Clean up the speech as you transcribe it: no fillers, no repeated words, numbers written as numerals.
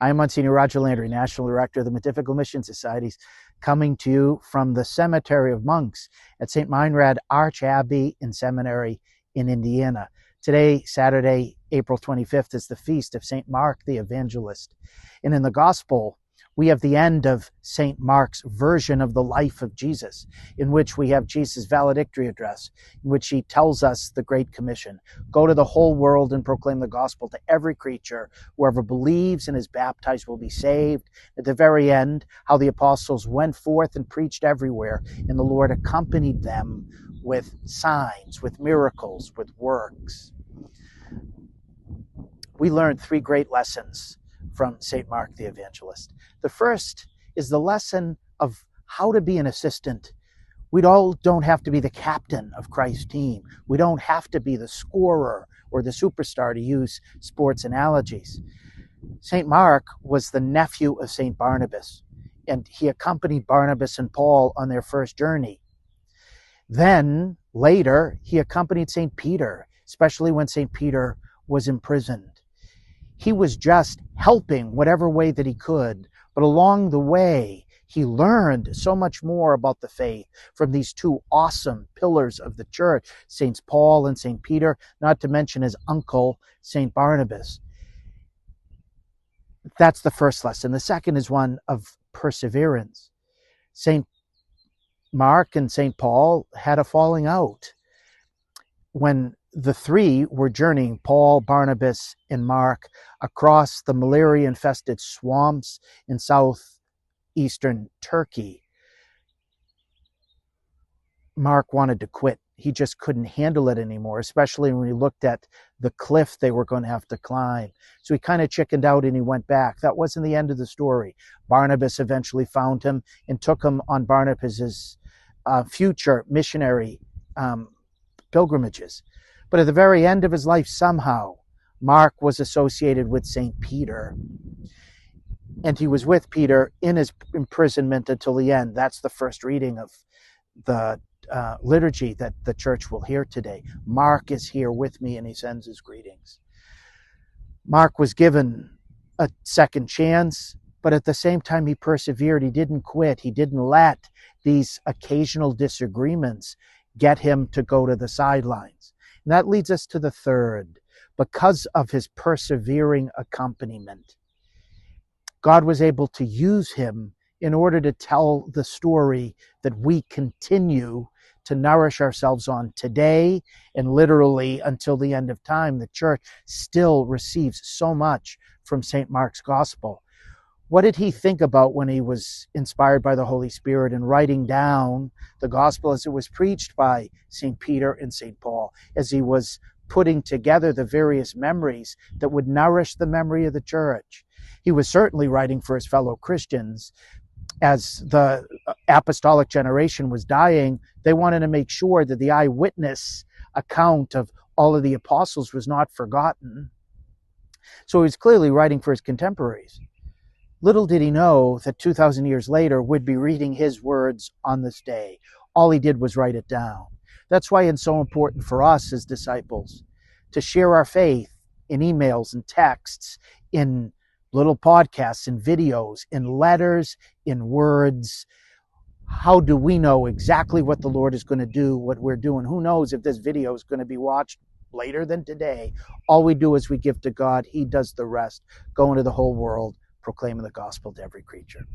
I am Monsignor Landry, National Director of the Pontifical Mission Societies, coming to you from the Cemetery of Monks at St. Meinrad Arch Abbey and Seminary in Indiana. Today, Saturday, April 25th, is the feast of St. Mark the Evangelist. And in the Gospel, we have the end of St. Mark's version of the life of Jesus, in which we have Jesus' valedictory address, in which he tells us the Great Commission. Go to the whole world and proclaim the gospel to every creature. Whoever believes and is baptized will be saved. At the very end, how the apostles went forth and preached everywhere, and the Lord accompanied them with signs, with miracles, with works. We learned three great lessons from St. Mark the Evangelist. The first is the lesson of how to be an assistant. We all don't have to be the captain of Christ's team. We don't have to be the scorer or the superstar, to use sports analogies. St. Mark was the nephew of St. Barnabas, and he accompanied Barnabas and Paul on their first journey. Then, later, he accompanied St. Peter, especially when St. Peter was imprisoned. He was just helping whatever way that he could, but along the way, he learned so much more about the faith from these two awesome pillars of the church, Saints Paul and St. Peter, not to mention his uncle, St. Barnabas. That's the first lesson. The second is one of perseverance. St. Mark and St. Paul had a falling out. When the three were journeying, Paul, Barnabas, and Mark, across the malaria-infested swamps in southeastern Turkey, Mark wanted to quit. He just couldn't handle it anymore, especially when he looked at the cliff they were going to have to climb. So he kind of chickened out and he went back. That wasn't the end of the story. Barnabas eventually found him and took him on Barnabas's future missionary pilgrimages. But at the very end of his life, somehow, Mark was associated with St. Peter. And he was with Peter in his imprisonment until the end. That's the first reading of the liturgy that the church will hear today. Mark is here with me, and he sends his greetings. Mark was given a second chance, but at the same time he persevered. He didn't quit. He didn't let these occasional disagreements get him to go to the sidelines. And that leads us to the third. Because of his persevering accompaniment, God was able to use him in order to tell the story that we continue to nourish ourselves on today, and literally until the end of time. The church still receives so much from St. Mark's Gospel. What did he think about when he was inspired by the Holy Spirit and writing down the Gospel as it was preached by St. Peter and St. Paul, as he was putting together the various memories that would nourish the memory of the church? He was certainly writing for his fellow Christians. As the apostolic generation was dying, they wanted to make sure that the eyewitness account of all of the apostles was not forgotten. So he was clearly writing for his contemporaries. Little did he know that 2,000 years later we'd be reading his words on this day. All he did was write it down. That's why it's so important for us as disciples to share our faith in emails and texts, in little podcasts, in videos, in letters, in words. How do we know exactly what the Lord is going to do, what we're doing? Who knows if this video is going to be watched later than today? All we do is we give to God. He does the rest. Go into the whole world, proclaiming the gospel to every creature.